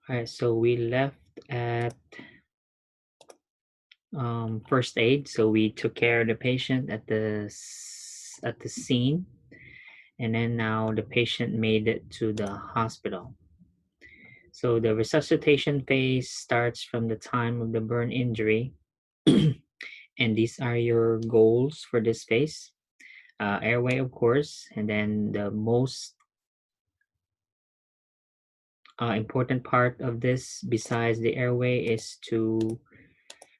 All right, so we left at first aid. So we took care of the patient at at the scene, and then now the patient made it to the hospital. So the resuscitation phase starts from the time of the burn injury, and these are your goals for this phase. Airway, of course, and then the most important part of this, besides the airway, is to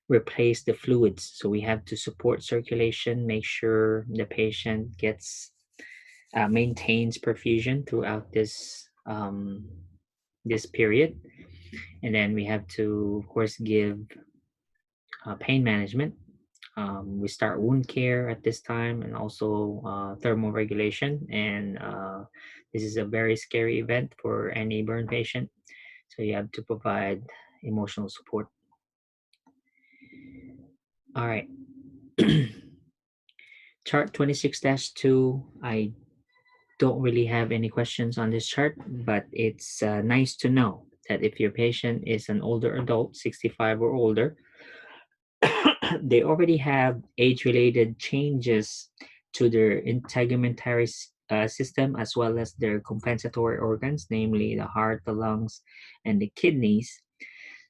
replace the fluids. So we have to support circulation, make sure the patient gets maintains perfusion throughout this period, and then we have to, of course, give pain management. We start wound care at this time, and also thermal regulation. And this is a very scary event for any burn patient, so you have to provide emotional support. All right. Chart 26-2, I don't really have any questions on this chart, but it's nice to know that if your patient is an older adult, 65 or older, they already have age-related changes to their integumentary system, as well as their compensatory organs, namely the heart, the lungs, and the kidneys.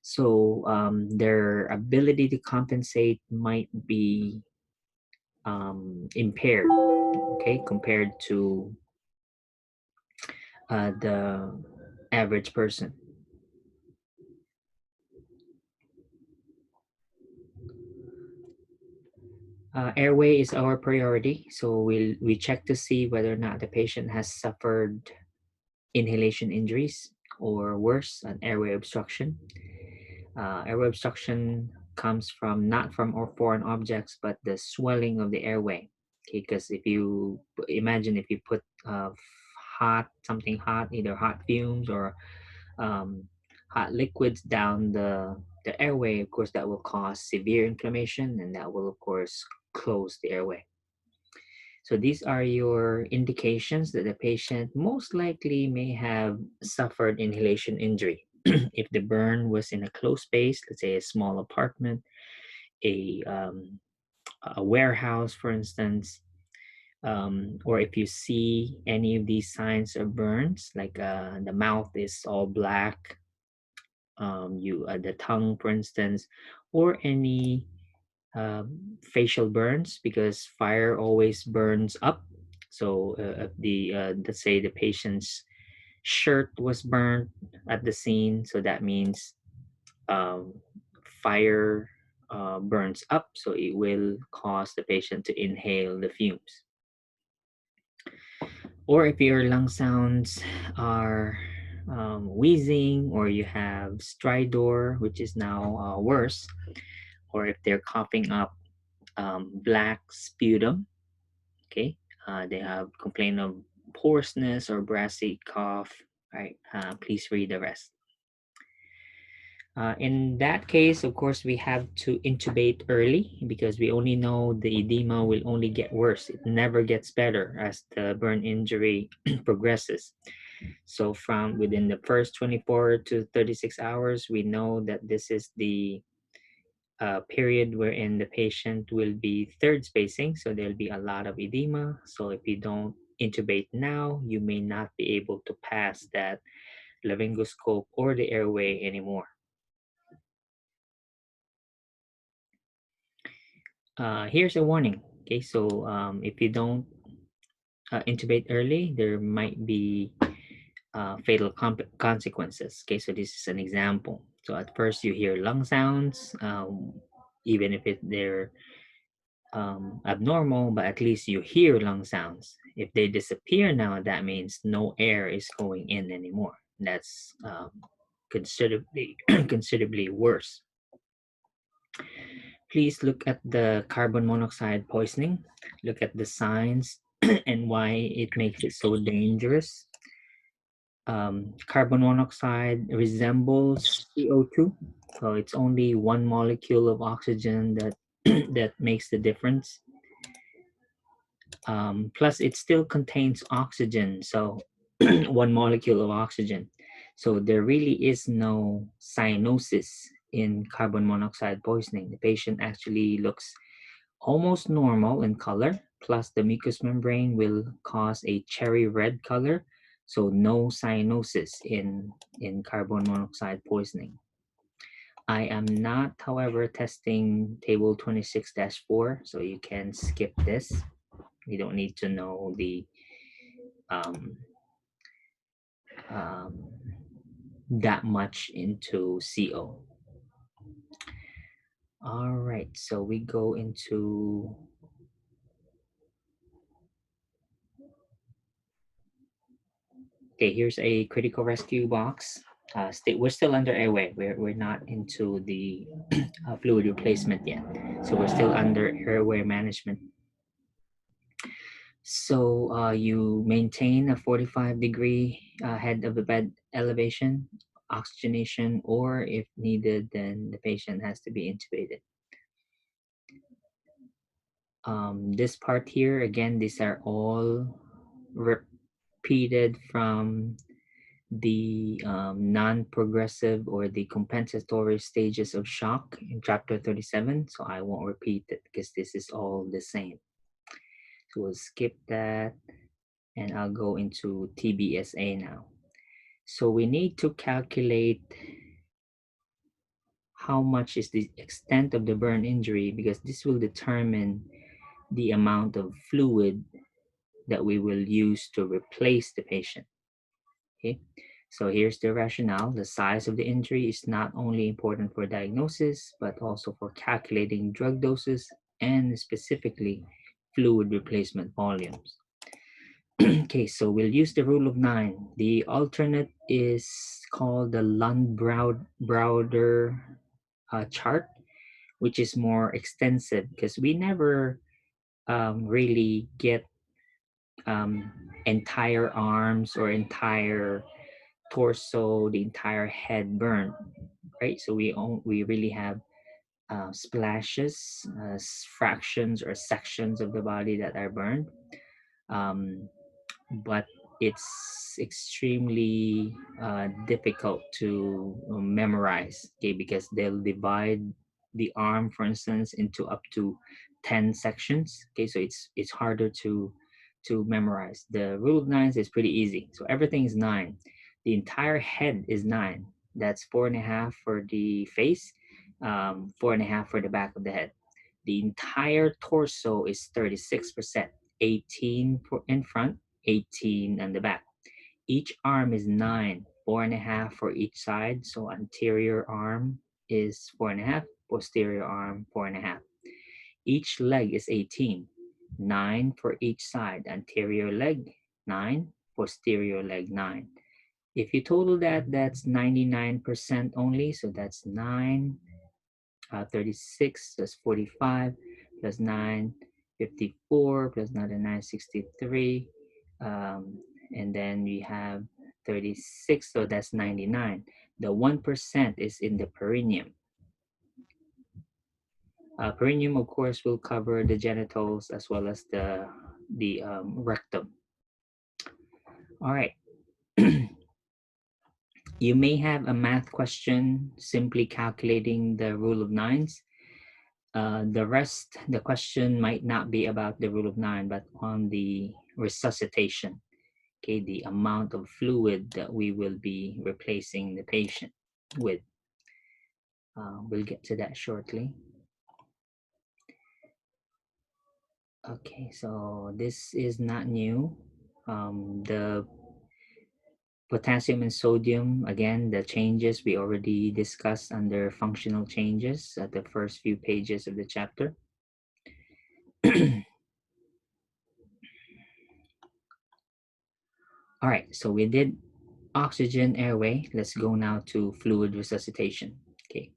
So their ability to compensate might be impaired, okay, compared to the average person. Airway is our priority, so we check to see whether or not the patient has suffered inhalation injuries, or worse, an airway obstruction. Airway obstruction comes from not from or foreign objects, but the swelling of the airway. Okay, because if you imagine, if you put something hot, either hot fumes or um, hot liquids down the airway, of course, that will cause severe inflammation, and that will, of course, close the airway. So these are your indications that the patient most likely may have suffered inhalation injury. If the burn was in a closed space, let's say a small apartment, a, um, a warehouse, for instance, or if you see any of these signs of burns, like the mouth is all black, you the tongue, for instance, or any facial burns, because fire always burns up. So the let's say the patient's shirt was burned at the scene, so that means um, fire burns up, so it will cause the patient to inhale the fumes. Or if your lung sounds are wheezing, or you have stridor, which is now worse, or if they're coughing up black sputum, okay, they have complaint of hoarseness or brassy cough, right? Please read the rest. In that case, of course, we have to intubate early, because we only know the edema will only get worse. It never gets better as the burn injury progresses. So, from within the first 24 to 36 hours, we know that this is the period wherein the patient will be third spacing. So, there'll be a lot of edema. So, if you don't intubate now, you may not be able to pass that laryngoscope or the airway anymore. Here's a warning. Okay, so if you don't intubate early, there might be fatal consequences. Okay, so this is an example. So at first you hear lung sounds, even if they're abnormal, but at least you hear lung sounds. If they disappear now, that means no air is going in anymore. That's considerably considerably worse. Please look at the carbon monoxide poisoning. Look at the signs and why it makes it so dangerous. Carbon monoxide resembles CO2, so it's only one molecule of oxygen that that makes the difference. Plus, it still contains oxygen, so one molecule of oxygen. So there really is no cyanosis in carbon monoxide poisoning. The patient actually looks almost normal in color, plus the mucous membrane will cause a cherry red color. So no cyanosis in carbon monoxide poisoning. I am not, however, testing table 26-4, so you can skip this. You don't need to know the um, um, that much into CO. All right, so we go into okay. Here's a critical rescue box. We're still under airway. We're not into the fluid replacement yet, so we're still under airway management. So you maintain a 45-degree head of the bed elevation, oxygenation, or if needed, then the patient has to be intubated. This part here, again, these are all repeated from the non-progressive or the compensatory stages of shock in chapter 37. So I won't repeat it because this is all the same. So we'll skip that and I'll go into TBSA now. So we need to calculate how much is the extent of the burn injury because this will determine the amount of fluid that we will use to replace the patient. Okay, so here's the rationale. The size of the injury is not only important for diagnosis, but also for calculating drug doses and specifically fluid replacement volumes. Okay, so we'll use the rule of 9. The alternate is called the Lund-Browder chart, which is more extensive because we never really get entire arms or entire torso, the entire head burned, right? So we really have splashes, fractions or sections of the body that are burned. But it's extremely difficult to memorize, okay, because they'll divide the arm, for instance, into up to 10 sections, okay, so it's harder to memorize. The rule of nines is pretty easy, so everything is 9. The entire head is 9. That's 4.5 for the face, 4.5 for the back of the head. The entire torso is 36%, 18 in front, 18 on the back. Each arm is 9, 4.5 for each side. So anterior arm is 4.5, posterior arm 4.5. Each leg is 18, 9 for each side. Anterior leg 9, posterior leg 9. If you total that, that's 99% only. So that's 9, 36 plus 45 plus 9, 54 plus another 9, 63. And then we have 36, so that's 99. The 1% is in the perineum. Perineum, of course, will cover the genitals as well as the rectum. All right. You may have a math question simply calculating the rule of nines. The question might not be about the rule of 9, but on the resuscitation, okay, the amount of fluid that we will be replacing the patient with. We'll get to that shortly. Okay, so this is not new. The potassium and sodium, again, the changes we already discussed under functional changes at the first few pages of the chapter. All right, so we did oxygen airway. Let's go now to fluid resuscitation. Okay,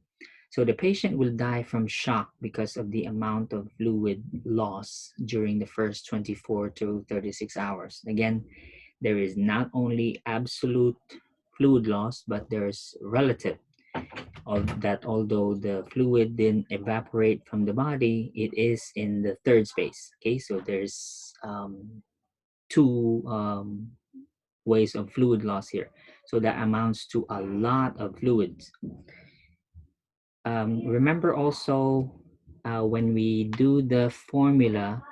so the patient will die from shock because of the amount of fluid loss during the first 24 to 36 hours. Again, there is not only absolute fluid loss, but there's relative of that. Although the fluid didn't evaporate from the body, it is in the third space. Okay, so there's two ways of fluid loss here. So that amounts to a lot of fluids. Remember also when we do the formula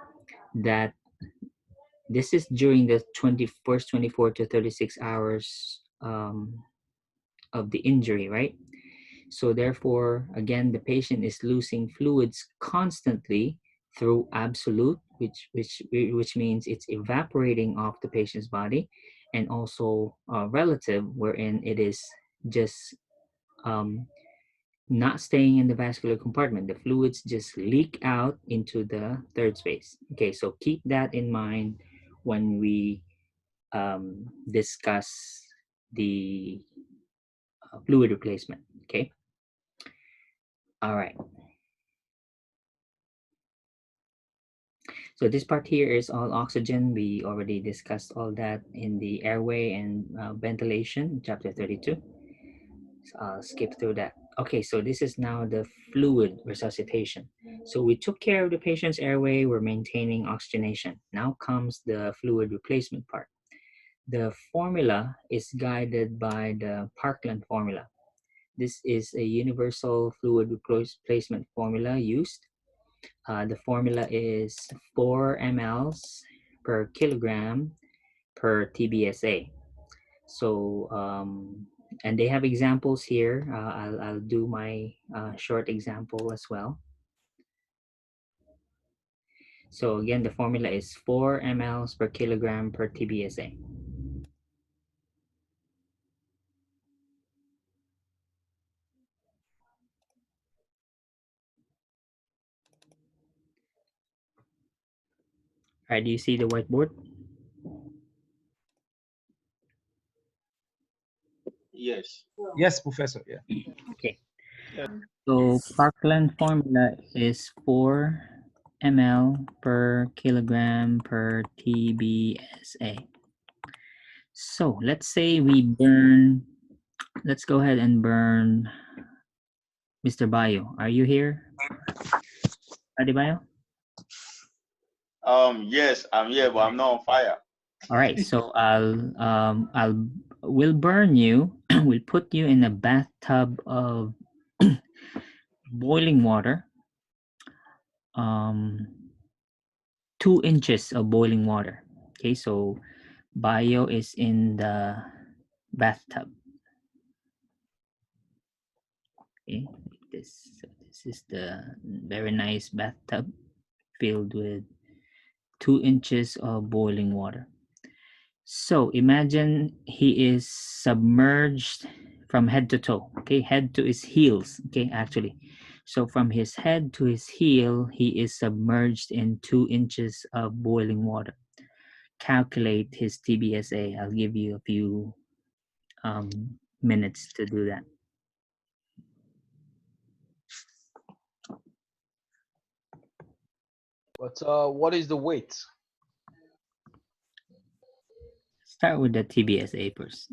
that this is during the 24 to 36 hours of the injury, right? So therefore, again, the patient is losing fluids constantly through absolute, which means it's evaporating off the patient's body, and also relative, wherein it is just um, not staying in the vascular compartment. The fluids just leak out into the third space. Okay, so keep that in mind when we discuss the fluid replacement. Okay, all right. So this part here is all oxygen. We already discussed all that in the airway and ventilation, chapter 32. So I'll skip through that. Okay, so this is now the fluid resuscitation. So we took care of the patient's airway, we're maintaining oxygenation. Now comes the fluid replacement part. The formula is guided by the Parkland formula. This is a universal fluid replacement formula used. The formula is 4 mLs per kilogram per TBSA. So, and they have examples here. I'll do my short example as well. So again, the formula is 4 mLs per kilogram per TBSA. All right, do you see the whiteboard? Yes. Yes, Professor. Yeah. Okay. Yeah. So Parkland formula is 4 ml per kilogram per TBSA. So let's say we burn, let's go ahead and burn Mr. Bayo. Are you here? Adebayo? Yes, I'm here, but I'm not on fire. All right, so we'll burn you. We'll put you in a bathtub of boiling water. 2 inches of boiling water. Okay, so Bio is in the bathtub. Okay, like this. So this is the very nice bathtub filled with 2 inches of boiling water. So imagine he is submerged from head to toe. Okay, head to his heels. Okay, actually. So from his head to his heel, he is submerged in 2 inches of boiling water. Calculate his TBSA. I'll give you a few minutes to do that. But what is the weight? Start with the TBSA first.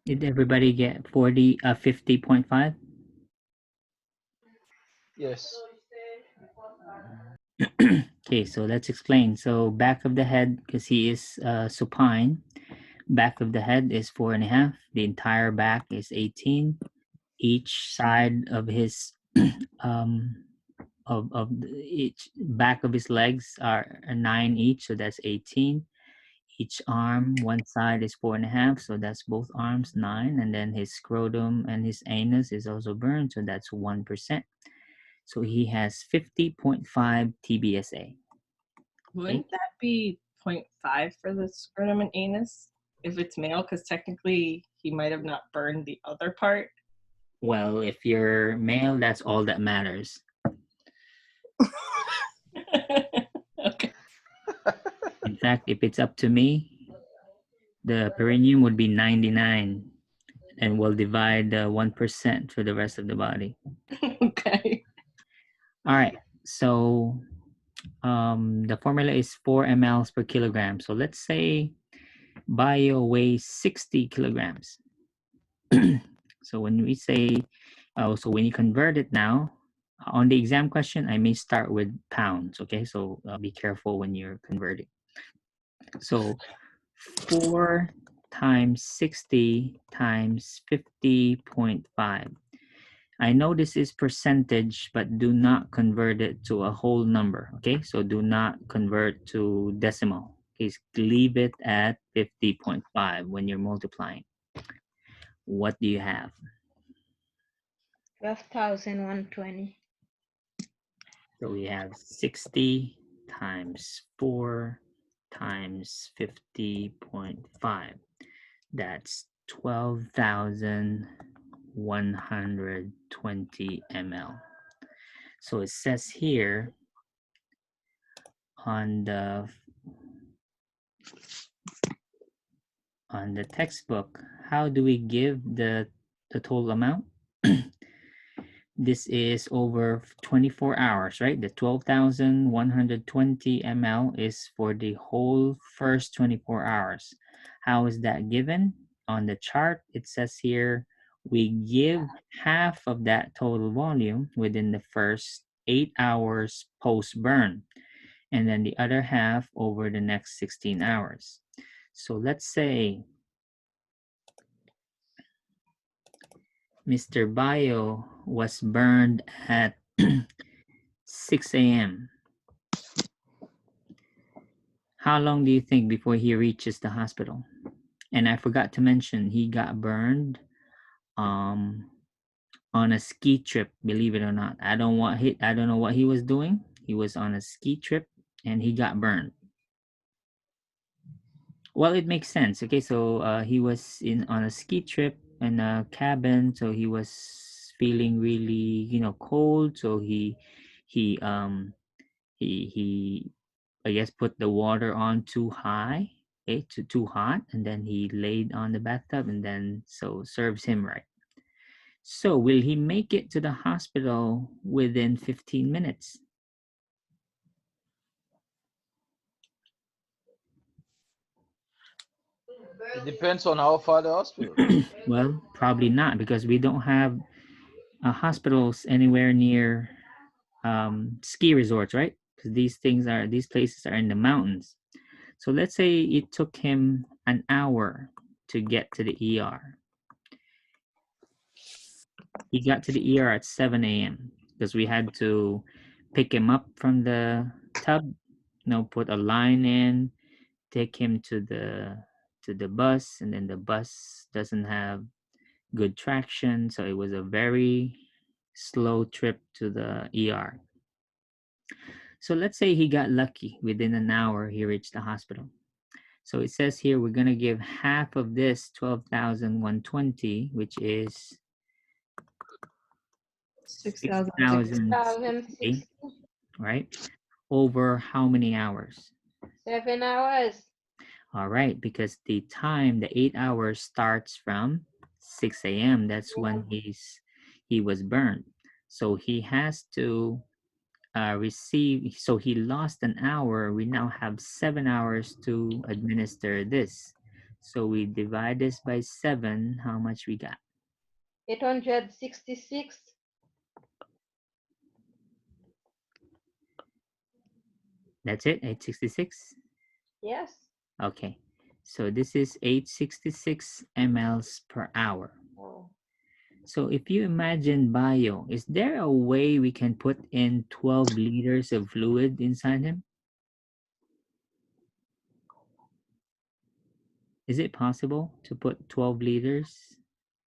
Did everybody get 50.5? Yes. Okay, so let's explain. So back of the head, because he is supine, back of the head is 4.5. The entire back is 18. Each side of his each back of his legs are 9 each, so that's 18. Each arm, one side is 4.5, so that's both arms 9, and then his scrotum and his anus is also burned, so that's 1%. So he has 50.5 TBSA. Wouldn't that be 0.5 for the scrotum and anus if it's male? Because technically he might have not burned the other part. Well, if you're male, that's all that matters. Okay. In fact, if it's up to me, the perineum would be 99, and we'll divide 1% for the rest of the body. Okay. All right, so the formula is 4 mLs per kilogram. So let's say Bio weighs 60 kilograms. So when we say, so when you convert it now, on the exam question, I may start with pounds, okay? So be careful when you're converting. So 4 times 60 times 50.5. I know this is percentage, but do not convert it to a whole number, okay? So do not convert to decimal. Please leave it at 50.5 when you're multiplying. What do you have? 12,120. So we have 60 times 4 times 50.5. That's 12,120 ml. So it says here on the textbook, how do we give the total amount? This is over 24 hours, right? The 12,120 ml is for the whole first 24 hours. How is that given? On the chart, it says here, we give half of that total volume within the first 8 hours post-burn, and then the other half over the next 16 hours. So let's say Mr. Bio was burned at 6 a.m. How long do you think before he reaches the hospital? And I forgot to mention, he got burned on a ski trip, believe it or not. I don't know what he was doing. He was on a ski trip and he got burned. Well, it makes sense. Okay, so he was on a ski trip in a cabin, so he was feeling really, cold. So he I guess put the water on too high, okay, too hot, and then he laid on the bathtub, and then so serves him right. So will he make it to the hospital within 15 minutes? It depends on how far the hospital. Well, probably not, because we don't have hospitals anywhere near ski resorts, right? Because these places are in the mountains. So let's say it took him an hour to get to the ER. He got to the ER at 7 a.m. because we had to pick him up from the tub, put a line in, take him to the bus, and then the bus doesn't have good traction, so it was a very slow trip to the ER. So let's say he got lucky. Within an hour, he reached the hospital. So it says here we're going to give half of this 12,120, which is 6,060, right? Over how many hours? 7 hours. All right, because the 8 hours starts from 6 a.m. That's when he was burned. So he has to receive, so he lost an hour. We now have 7 hours to administer this. So we divide this by 7. How much we got? 866. That's it, 866? Yes. Okay, so this is 866 mLs per hour. Oh. So if you imagine bio, is there a way we can put in 12 liters of fluid inside him? Is it possible to put 12 liters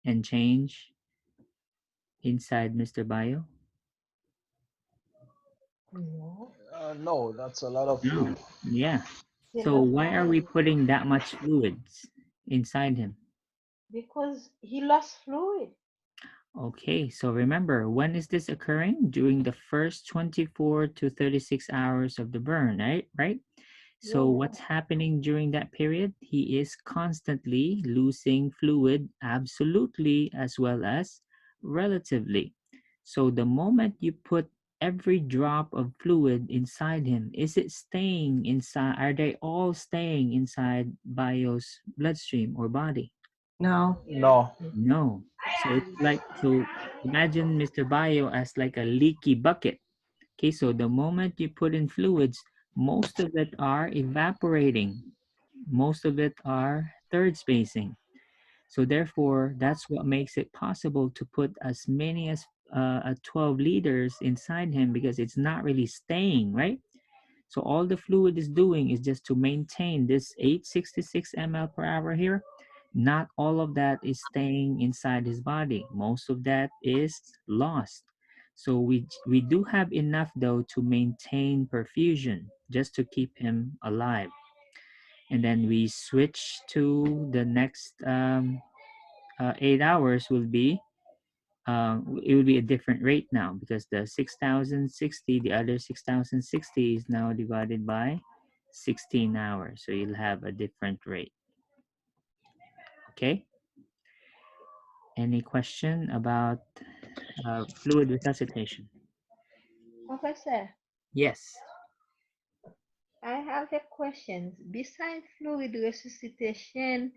and change inside Mr. Bio? No. No, that's a lot of No. fluid. Yeah. They So love why are we fluid putting that much fluids inside him? because he lost fluid. Okay, so remember, when is this occurring? During the first 24 to 36 hours of the burn, right? Right? So Yeah. what's happening during that period? He is constantly losing fluid, absolutely as well as relatively. So the moment you put every drop of fluid inside him, is it staying inside? Are they all staying inside Bio's bloodstream or body? No. No. No. So it's like, so imagine Mr. Bio as like a leaky bucket. Okay, so the moment you put in fluids, most of it are evaporating. Most of it are third spacing. So therefore, that's what makes it possible to put as many as 12 liters inside him because it's not really staying, right? So all the fluid is doing is just to maintain this 866 ml per hour here. Not all of that is staying inside his body. Most of that is lost. So we do have enough though to maintain perfusion just to keep him alive. And then we switch to the next 8 hours will be it will be a different rate now because the 6060, the other 6060 is now divided by 16 hours. So you'll have a different rate. Okay. Any question about fluid resuscitation? Professor, Yes. I have a question. Besides fluid resuscitation,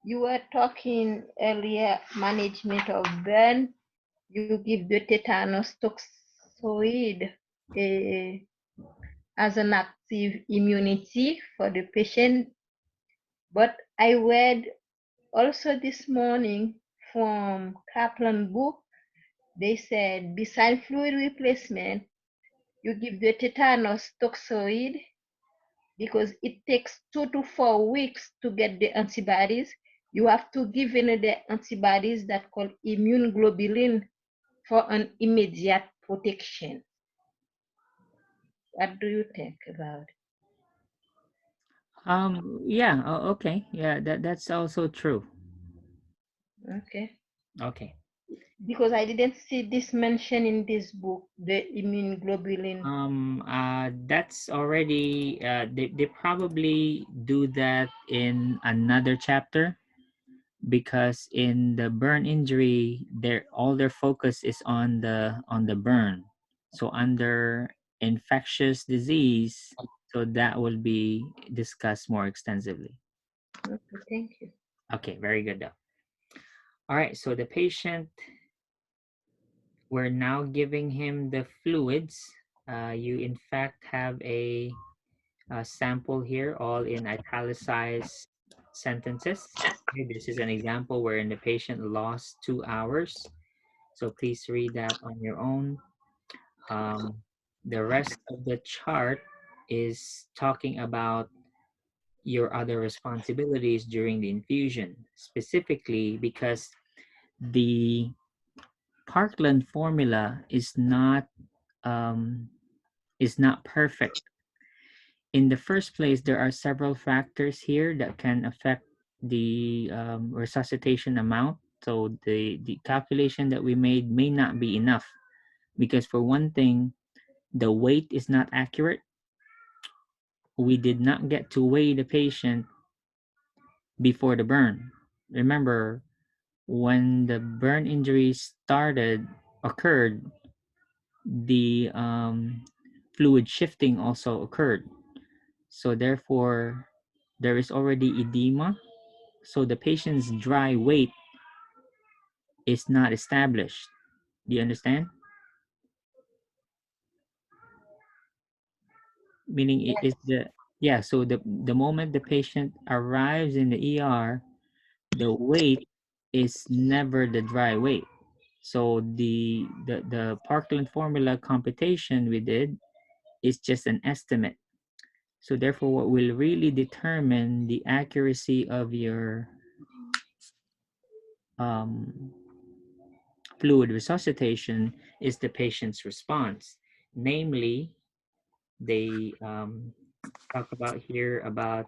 you were talking earlier management of burn. You give the tetanus toxoid as an active immunity for the patient. But I read also this morning from Kaplan book, they said beside fluid replacement, you give the tetanus toxoid because it takes 2 to 4 weeks to get the antibodies. You have to give in the antibodies that called immune globulin for an immediate protection. What do you think about it? Yeah, okay. Yeah, that's also true. Okay. Okay. Because I didn't see this mentioned in this book, the immune globulin. That's already they probably do that in another chapter because in the burn injury all their focus is on the burn. So under infectious disease, so that will be discussed more extensively. Okay, thank you. Okay, very good though. All right, so the patient, we're now giving him the fluids. You in fact have a sample here, all in italicized sentences. Okay, this is an example wherein the patient lost 2 hours. So please read that on your own. The rest of the chart is talking about your other responsibilities during the infusion, specifically because the Parkland formula um, is not perfect. In the first place, there are several factors here that can affect the resuscitation amount. So the calculation that we made may not be enough because for one thing, the weight is not accurate. We did not get to weigh the patient before the burn. Remember, when the burn injury occurred, the fluid shifting also occurred. So therefore, there is already edema. So the patient's dry weight is not established. Do you understand? Meaning it is so the moment the patient arrives in the ER, the weight is never the dry weight. So the Parkland formula computation we did is just an estimate. So therefore, what will really determine the accuracy of your fluid resuscitation is the patient's response. Namely, they talk about here about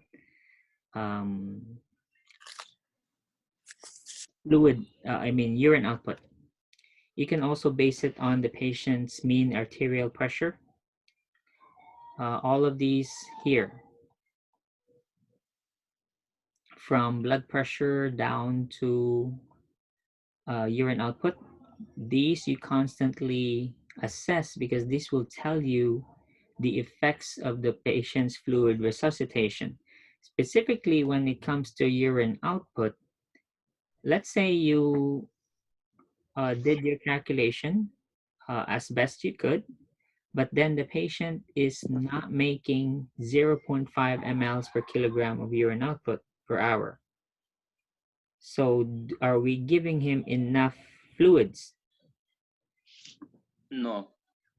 urine output. You can also base it on the patient's mean arterial pressure. All of these here, from blood pressure down to urine output, these you constantly assess because this will tell you the effects of the patient's fluid resuscitation. Specifically, when it comes to urine output, let's say you did your calculation as best you could, but then the patient is not making 0.5 mLs per kilogram of urine output per hour. So are we giving him enough fluids? No.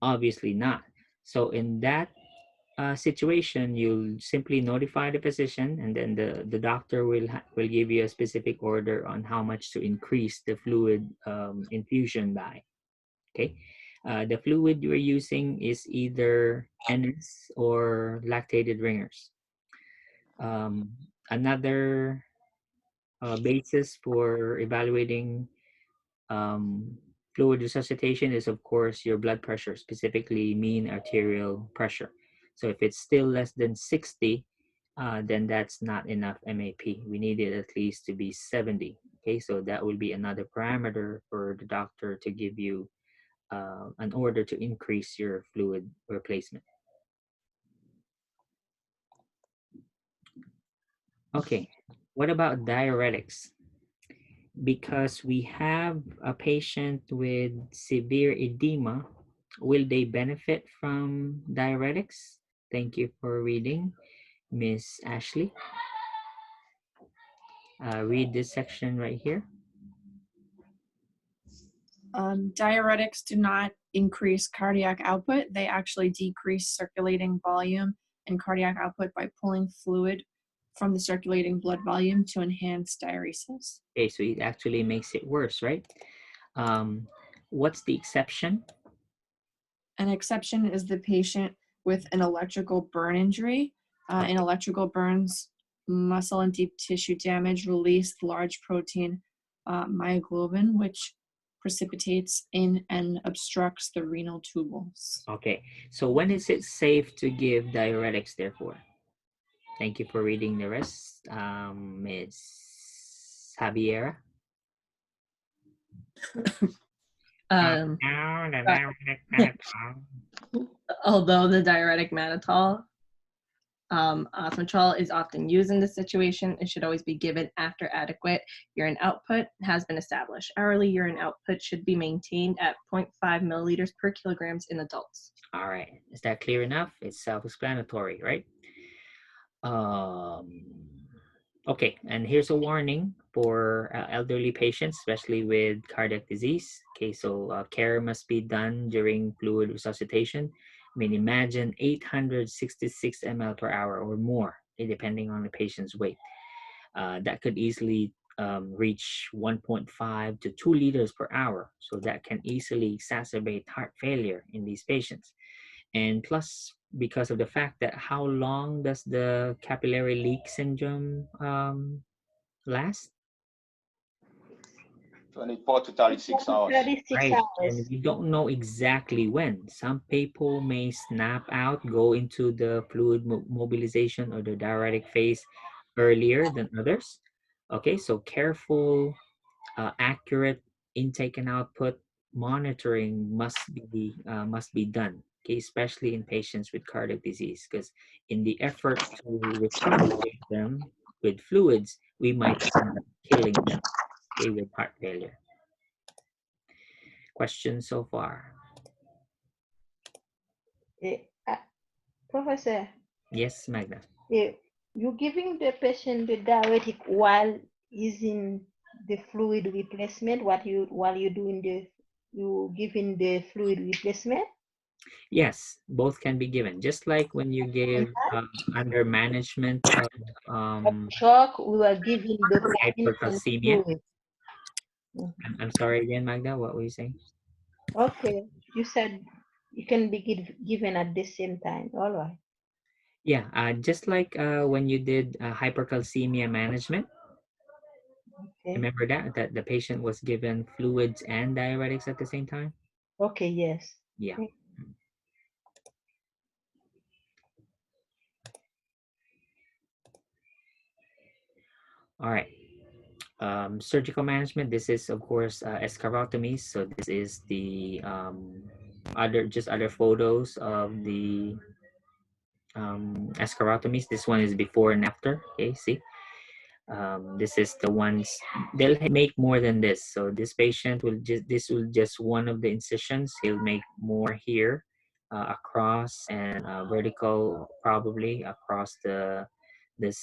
Obviously not. So in that situation, you'll simply notify the physician, and then the doctor will give you a specific order on how much to increase the fluid infusion by. Okay, the fluid you're using is either NS or lactated ringers. Another basis for evaluating fluid resuscitation is, of course, your blood pressure, specifically mean arterial pressure. So if it's still less than 60, then that's not enough MAP. We need it at least to be 70. Okay, so that will be another parameter for the doctor to give you an order to increase your fluid replacement. Okay, what about diuretics? Because we have a patient with severe edema, will they benefit from diuretics? Thank you for reading, Miss Ashley. Read this section right here. Diuretics do not increase cardiac output. They actually decrease circulating volume and cardiac output by pulling fluid from the circulating blood volume to enhance diuresis. Okay, so it actually makes it worse, right? What's the exception? An exception is the patient with an electrical burn injury. In electrical burns, muscle and deep tissue damage release large protein myoglobin, which precipitates in and obstructs the renal tubules. Okay, so when is it safe to give diuretics, therefore? Thank you for reading the rest, Ms. Javiera. Although the diuretic mannitol, osmotrol is often used in this situation, it should always be given after adequate urine output has been established. Hourly urine output should be maintained at 0.5 milliliters per kilograms in adults. All right, is that clear enough? It's self-explanatory, right? Okay, and here's a warning for elderly patients, especially with cardiac disease. Okay, so care must be done during fluid resuscitation. I mean, imagine 866 ml per hour or more, depending on the patient's weight. That could easily reach 1.5 to 2 liters per hour. So that can easily exacerbate heart failure in these patients. And plus, because of the fact that how long does the capillary leak syndrome last? 24 to 36 hours. 36 Right, hours. and we don't know exactly when. Some people may snap out, go into the fluid mobilization or the diuretic phase earlier than others. Okay, so careful, accurate intake and output monitoring must be done. Okay, especially in patients with cardiac disease, because in the effort to resuscitate them with fluids, we might end up killing them, okay, with heart failure. Questions so far? Professor, Yes, Magda. you're giving the patient the diuretic while using the fluid replacement while you're doing the you giving the fluid replacement? Yes, both can be given. Just like when you give under management of Shock, we were giving dopamine and hypercalcemia. fluid. I'm sorry again, Magda, what were you saying? Okay, you said you can be given at the same time. All right. Yeah, just like when you did hypercalcemia management, Okay. remember that the patient was given fluids and diuretics at the same time? Okay, yes. Yeah. All right. Surgical management. This is of course escharotomies. So this is the other photos of the escharotomies. This one is before and after. Okay, see. This is the ones they'll make more than this. So this patient will just one of the incisions. He'll make more here, across and vertical, probably across the middle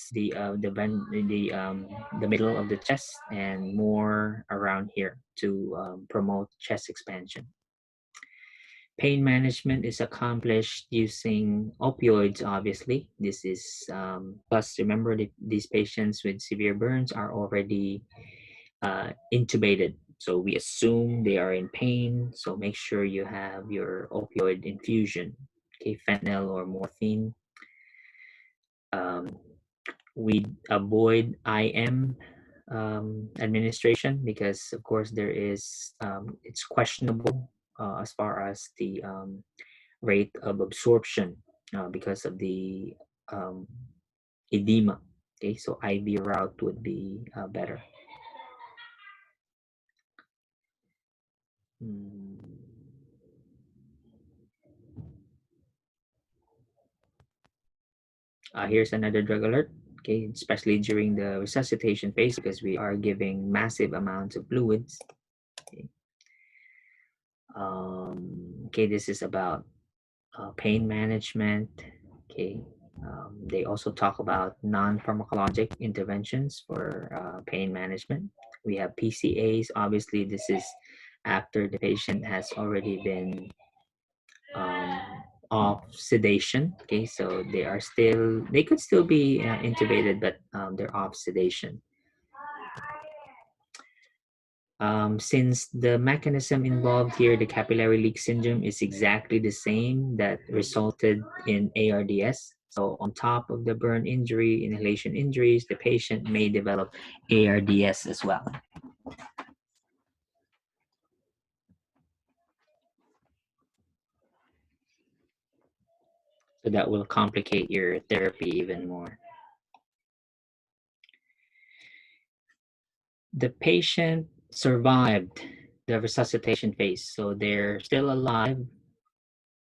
of the chest, and more around here to promote chest expansion. Pain management is accomplished using opioids, obviously. This is, plus remember that these patients with severe burns are already intubated. So we assume they are in pain. So make sure you have your opioid infusion, okay, fentanyl or morphine. We avoid IM administration because, of course, there is it's questionable as far as the rate of absorption because of the um, edema. Okay, so IV route would be better. Here's another drug alert. Okay, especially during the resuscitation phase because we are giving massive amounts of fluids. Okay, okay, this is about pain management. Okay, they also talk about non-pharmacologic interventions for pain management. We have PCAs. Obviously, this is after the patient has already been off sedation. Okay, so they could still be intubated, but they're off sedation. Since the mechanism involved here, the capillary leak syndrome, is exactly the same that resulted in ARDS. So on top of the burn injury, inhalation injuries, the patient may develop ARDS as well. So that will complicate your therapy even more. The patient survived the resuscitation phase, so they're still alive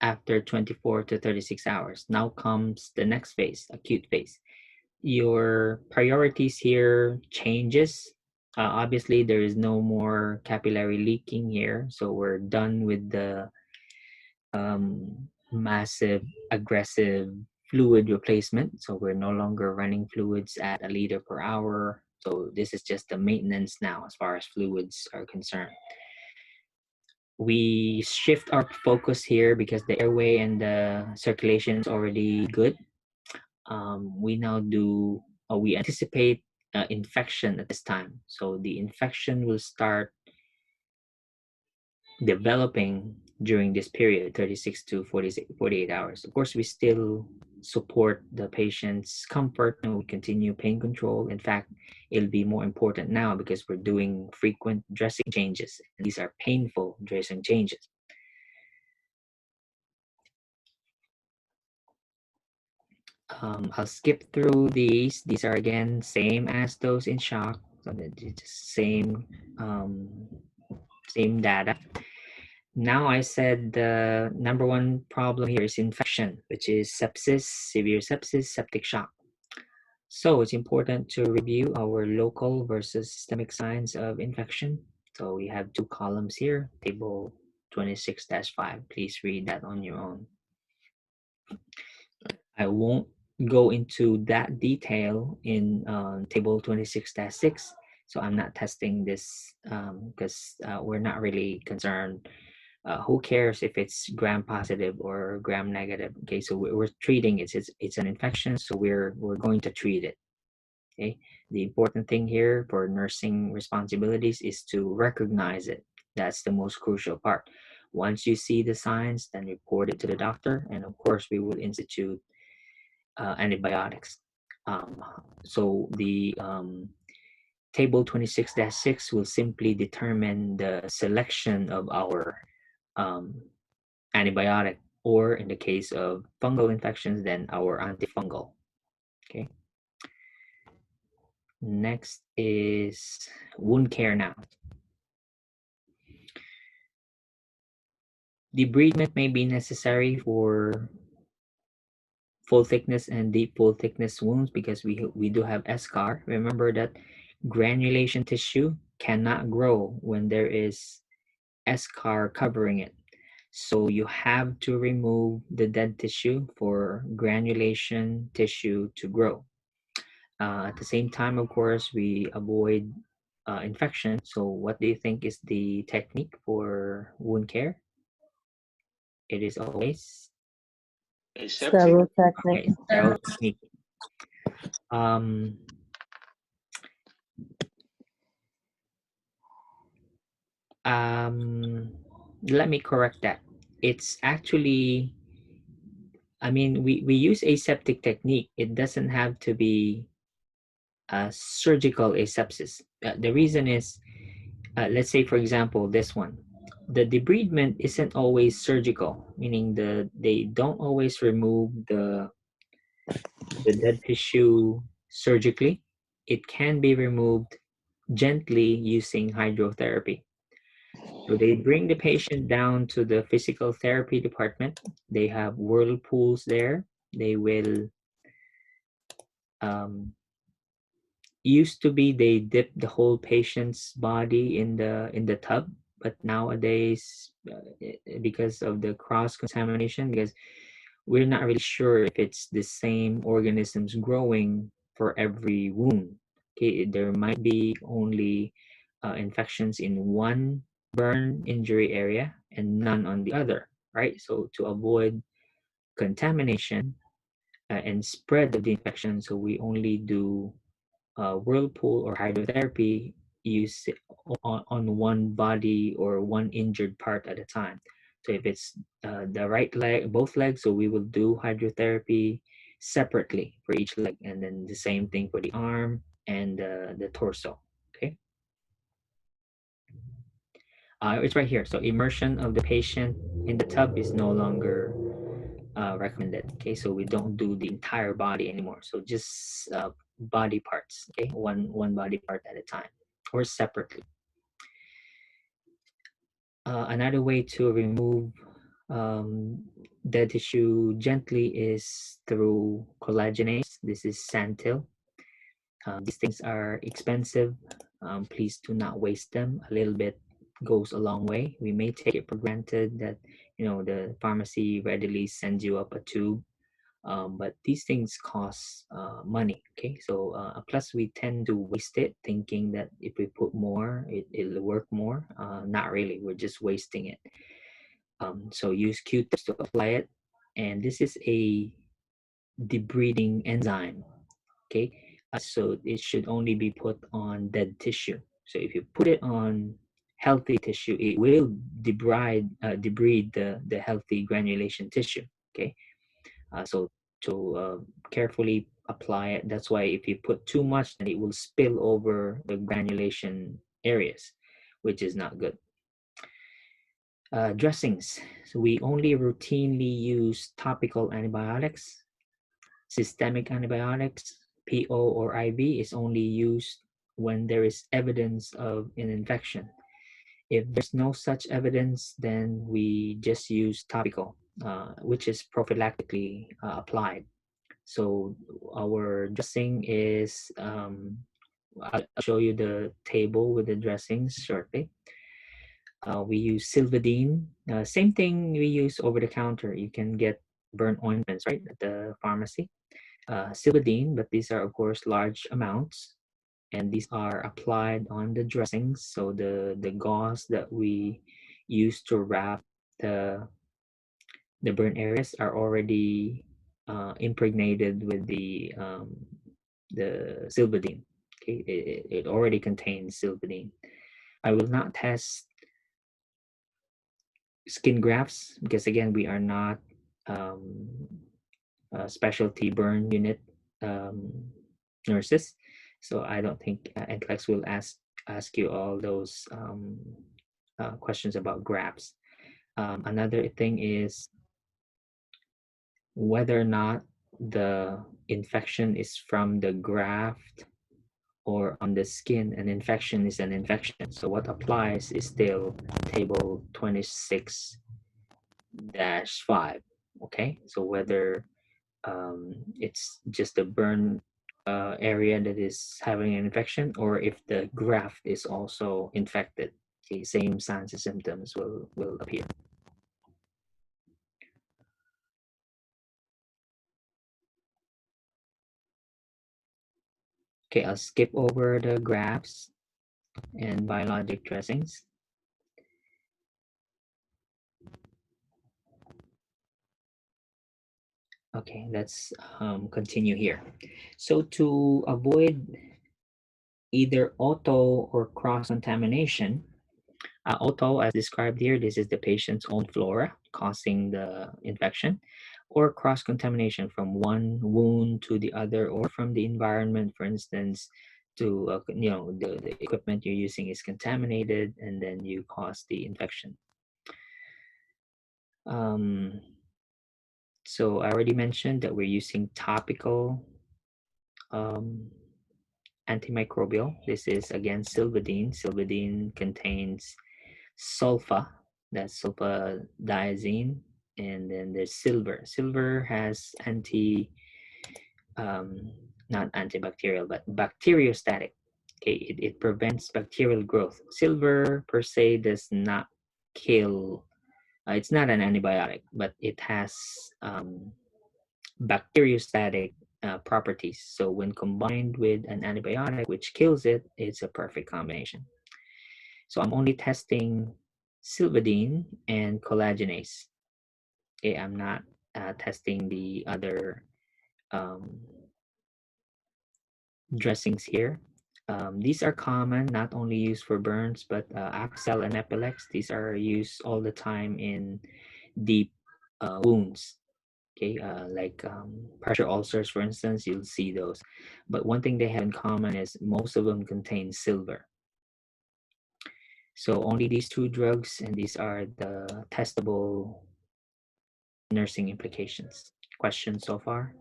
after 24 to 36 hours. Now comes the next phase, acute phase. Your priorities here changes. Obviously, there is no more capillary leaking here, so we're done with the massive, aggressive fluid replacement. So we're no longer running fluids at a liter per hour. So this is just the maintenance now as far as fluids are concerned. We shift our focus here because the airway and the circulation is already good. We now do, we anticipate infection at this time. So the infection will start developing during this period, 36 to 48 hours. Of course, we still support the patient's comfort and we continue pain control. In fact, it'll be more important now because we're doing frequent dressing changes. And these are painful dressing changes. I'll skip through these. These are again same as those in shock. So it's same same data. Now I said the number one problem here is infection, which is sepsis, severe sepsis, septic shock. So it's important to review our local versus systemic signs of infection. So we have two columns here, table 26-5. Please read that on your own. I won't go into that detail in table 26-6 So I'm not testing this because we're not really concerned. Who cares if it's gram positive or gram negative? Okay, so we're treating it. It's an infection, so we're going to treat it. Okay, the important thing here for nursing responsibilities is to recognize it. That's the most crucial part. Once you see the signs, then report it to the doctor, and of course, we will institute antibiotics. So the table 26-6 will simply determine the selection of our antibiotic, or in the case of fungal infections, then our antifungal. Okay. Next is wound care now. Debridement may be necessary for full thickness and deep full thickness wounds because we do have eschar. Remember that granulation tissue cannot grow when there is eschar covering it. So you have to remove the dead tissue for granulation tissue to grow. At the same time, of course, we avoid infection. So what do you think is the technique for wound care? It is always Aseptic. Several techniques. okay, sterile technique. Let me correct that. It's actually, I mean, we use aseptic technique. It doesn't have to be surgical asepsis. The reason is, let's say, for example, this one. The debridement isn't always surgical, meaning they don't always remove the dead tissue surgically. It can be removed gently using hydrotherapy. So they bring the patient down to the physical therapy department. They have whirlpools there. They will used to be they dip the whole patient's body in the tub, but nowadays because of the cross contamination, because we're not really sure if it's the same organisms growing for every wound. Okay, there might be only infections in one burn injury area and none on the other, right? So to avoid contamination and spread of the infection, so we only do whirlpool or hydrotherapy use on one body or one injured part at a time. So if it's the right leg, both legs, so we will do hydrotherapy separately for each leg, and then the same thing for the arm and the torso. Okay. It's right here. So immersion of the patient in the tub is no longer recommended. Okay, so we don't do the entire body anymore. So just body parts. Okay, one body part at a time or separately. Another way to remove dead tissue gently is through collagenase. This is Santyl. These things are expensive. Please do not waste them. A little bit goes a long way. We may take it for granted that the pharmacy readily sends you up a tube, but these things cost money. Okay, so plus we tend to waste it, thinking that if we put more, it'll work more. Not really. We're just wasting it. So use Q-tips to apply it, and this is a debriding enzyme. Okay, so it should only be put on dead tissue. So if you put it on healthy tissue, it will debride the healthy granulation tissue. Okay, so to carefully apply it. That's why if you put too much, then it will spill over the granulation areas, which is not good. Dressings. So we only routinely use topical antibiotics. Systemic antibiotics, PO or IV, is only used when there is evidence of an infection. If there's no such evidence, then we just use topical, which is prophylactically applied. So our dressing is, I'll show you the table with the dressings shortly. We use Silvadene. Same thing we use over the counter. You can get burn ointments, right, at the pharmacy. Silvadene, but these are of course large amounts, and these are applied on the dressings. So the gauze that we use to wrap the burn areas are already impregnated with the Silvadene. Okay, it already contains Silvadene. I will not test skin grafts because again we are not a specialty burn unit nurses, so I don't think NCLEX will ask you all those questions about grafts. Another thing is whether or not the infection is from the graft or on the skin. An infection is an infection. So what applies is still table 26-5. Okay, so whether it's just a burn area that is having an infection, or if the graft is also infected, the same signs and symptoms will appear. Okay, I'll skip over the grafts and biologic dressings. Okay, let's continue here. So to avoid either auto or cross-contamination, auto, as described here, this is the patient's own flora causing the infection, or cross-contamination from one wound to the other, or from the environment, for instance, to the equipment you're using is contaminated and then you cause the infection. So I already mentioned that we're using topical antimicrobial. This is again Silvadene. Silvadene contains sulfa, that's sulfadiazine, and then there's silver. Silver has not antibacterial, but bacteriostatic. Okay, it prevents bacterial growth. Silver per se does not kill. It's not an antibiotic, but it has bacteriostatic properties. So when combined with an antibiotic which kills it, it's a perfect combination. So I'm only testing Silvadene and collagenase. Okay, I'm not testing the other dressings here. These are common, not only used for burns, but Axel and Epilex. These are used all the time in deep wounds. Okay, like pressure ulcers, for instance, you'll see those. But one thing they have in common is most of them contain silver. So only these two drugs, and these are the testable nursing implications. Questions so far?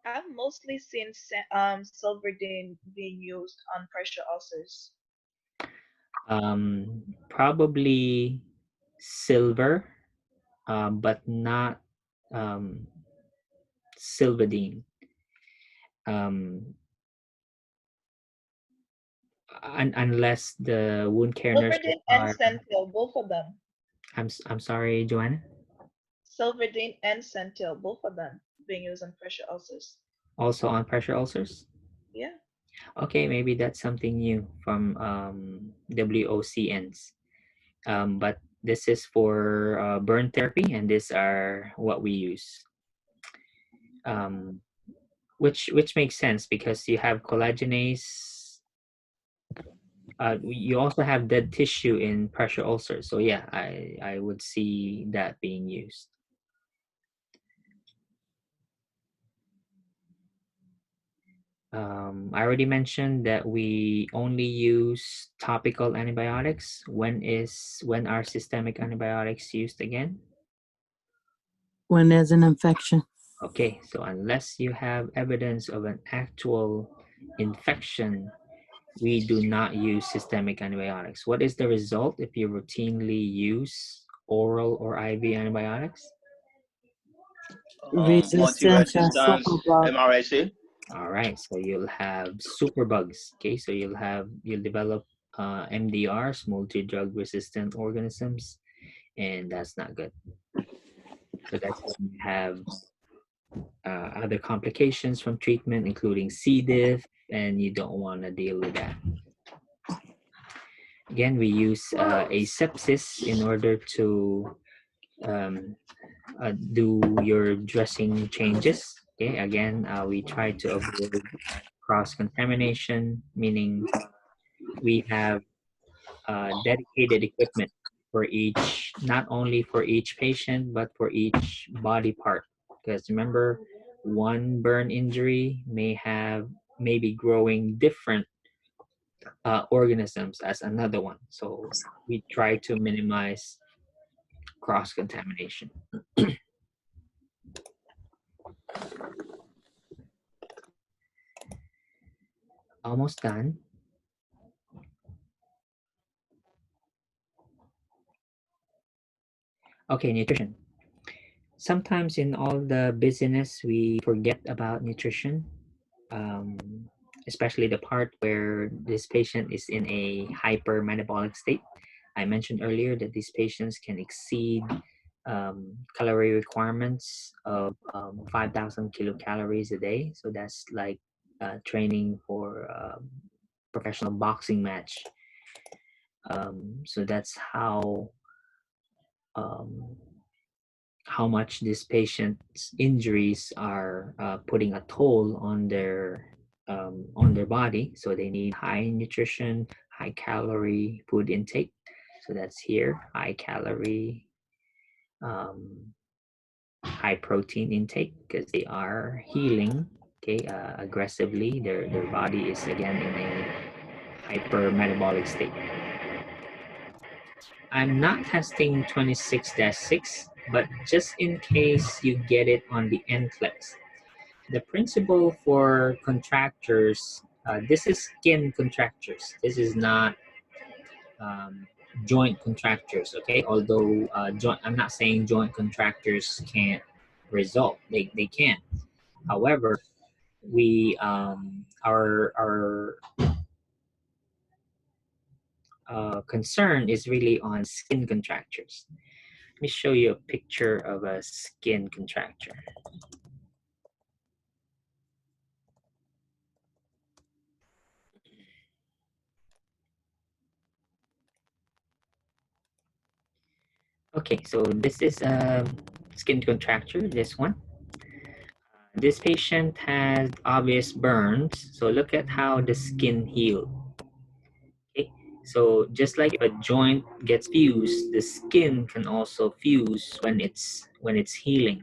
I've mostly seen Silverdene being used on pressure ulcers. Probably silver, but not Silvadene. Unless the wound care nurses Silverdene and are. Centil, both of them. I'm sorry, Joanna. Silverdene and Centil, both of them being used on pressure ulcers. Also on pressure ulcers. Yeah. Okay, maybe that's something new from WOCNs. But this is for burn therapy, and these are what we use. Which makes sense because you have collagenase. You also have dead tissue in pressure ulcers. So yeah, I would see that being used. I already mentioned that we only use topical antibiotics. When are systemic antibiotics used again? When there's an infection. Okay, so unless you have evidence of an actual infection, we do not use systemic antibiotics. What is the result if you routinely use oral or IV antibiotics? Resistance and Multi-resistance, superbug. MRSA. All right, so you'll have superbugs. Okay, so you'll develop MDRs, multi-drug resistant organisms, and that's not good. So that's when you have other complications from treatment, including C. diff, and you don't want to deal with that. Again, we use asepsis in order to do your dressing changes. Okay, again, we try to avoid cross-contamination, meaning we have dedicated equipment for each, not only for each patient, but for each body part. Because remember, one burn injury may be growing different organisms as another one. So we try to minimize cross-contamination. Almost done. Okay, nutrition. Sometimes in all the busyness, we forget about nutrition, especially the part where this patient is in a hypermetabolic state. I mentioned earlier that these patients can exceed calorie requirements of 5,000 kilocalories a day. So that's like training for a professional boxing match. So that's how much this patient's injuries are putting a toll on their body. So they need high nutrition, high calorie food intake. So that's here, high calorie, high protein intake, because they are healing, okay, aggressively. Their body is again in a hypermetabolic state. I'm not testing 26-6, but just in case you get it on the NCLEX. The principle for contractures, this is skin contractures. This is not joint contractures, okay? Although I'm not saying joint contractures can't result. They can. However, we our concern is really on skin contractures. Let me show you a picture of a skin contracture. Okay, so this is a skin contracture, this one. This patient has obvious burns, so look at how the skin healed. Okay, so just like if a joint gets fused, the skin can also fuse when it's healing.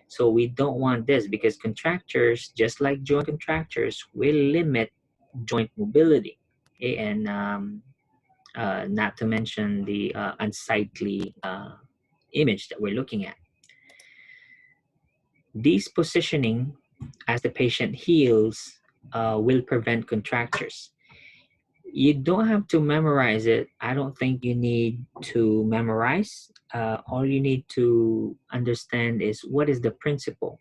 So we don't want this, because contractures, just like joint contractures, will limit joint mobility. Okay, and not to mention the unsightly image that we're looking at. These positioning as the patient heals will prevent contractures. You don't have to memorize it. I don't think you need to memorize. All you need to understand is what is the principle.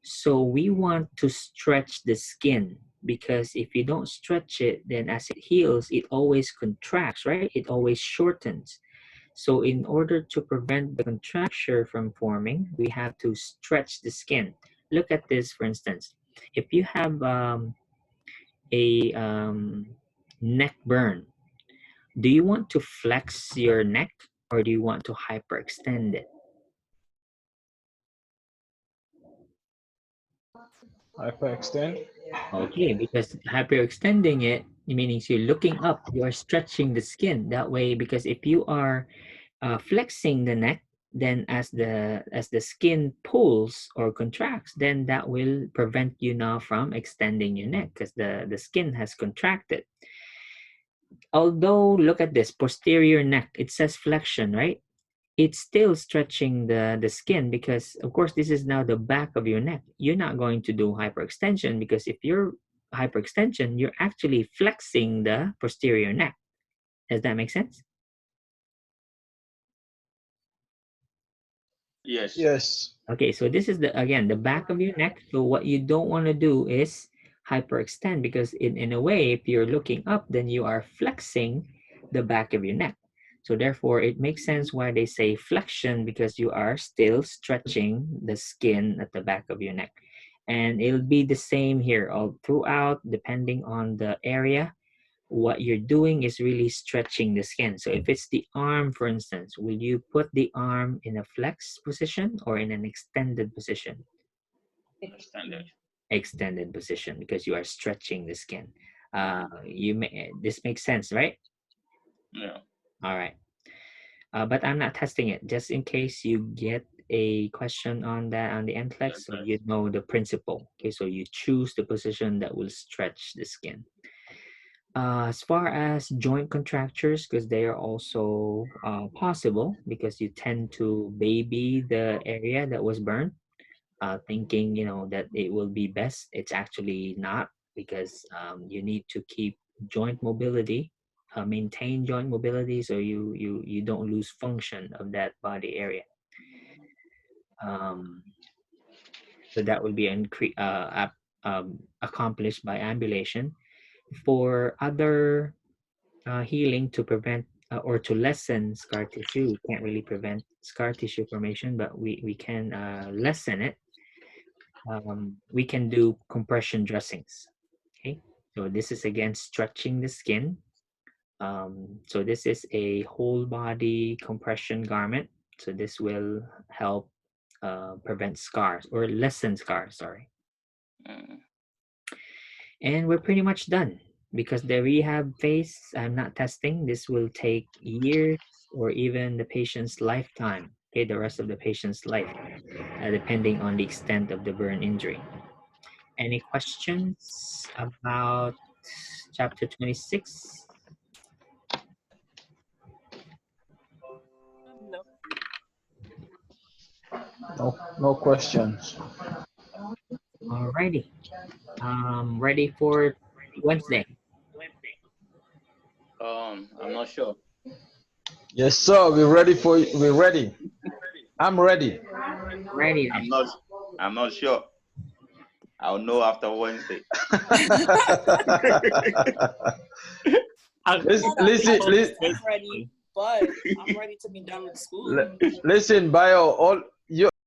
So we want to stretch the skin, because if you don't stretch it, then as it heals, it always contracts, right? It always shortens. So in order to prevent the contracture from forming, we have to stretch the skin. Look at this, for instance. If you have a neck burn, do you want to flex your neck or do you want to hyperextend it? Hyperextend. Okay, because hyperextending it, meaning you're looking up, you are stretching the skin that way. Because if you are flexing the neck, then as the skin pulls or contracts, then that will prevent you now from extending your neck, because the skin has contracted. Although, look at this, posterior neck, it says flexion, right? It's still stretching the skin, because of course this is now the back of your neck. You're not going to do hyperextension, because if you're hyperextension, you're actually flexing the posterior neck. Does that make sense? Yes. Yes. Okay, so this is again the back of your neck. So what you don't want to do is hyperextend, because in a way, if you're looking up, then you are flexing the back of your neck. So therefore, it makes sense why they say flexion, because you are still stretching the skin at the back of your neck. And it'll be the same here all throughout, depending on the area. What you're doing is really stretching the skin. So if it's the arm, for instance, will you put the arm in a flex position or in an extended position? Extended. Extended position, because you are stretching the skin. This makes sense, right? Yeah. All right. But I'm not testing it, just in case you get a question on that on the NCLEX, so you know the principle. Okay, so you choose the position that will stretch the skin. As far as joint contractures, because they are also possible, because you tend to baby the area that was burned, thinking that it will be best. It's actually not, because you need to keep joint mobility, maintain joint mobility, so you don't lose function of that body area. So that will be accomplished by ambulation. For other healing to prevent or to lessen scar tissue, we can't really prevent scar tissue formation, but we can lessen it. We can do compression dressings. Okay, so this is again stretching the skin. So this is a whole body compression garment. So this will help prevent scars or lessen scars, sorry. And we're pretty much done, because the rehab phase, I'm not testing. This will take years or even the patient's lifetime, okay, the rest of the patient's life, depending on the extent of the burn injury. Any questions about chapter 26? No questions. Alrighty. Ready for Wednesday? I'm not sure. Yes, sir. We're ready. I'm ready. Ready. I'm not sure. I'll know after Wednesday. Listen, ready, but I'm ready to be done with school. Listen, Bio,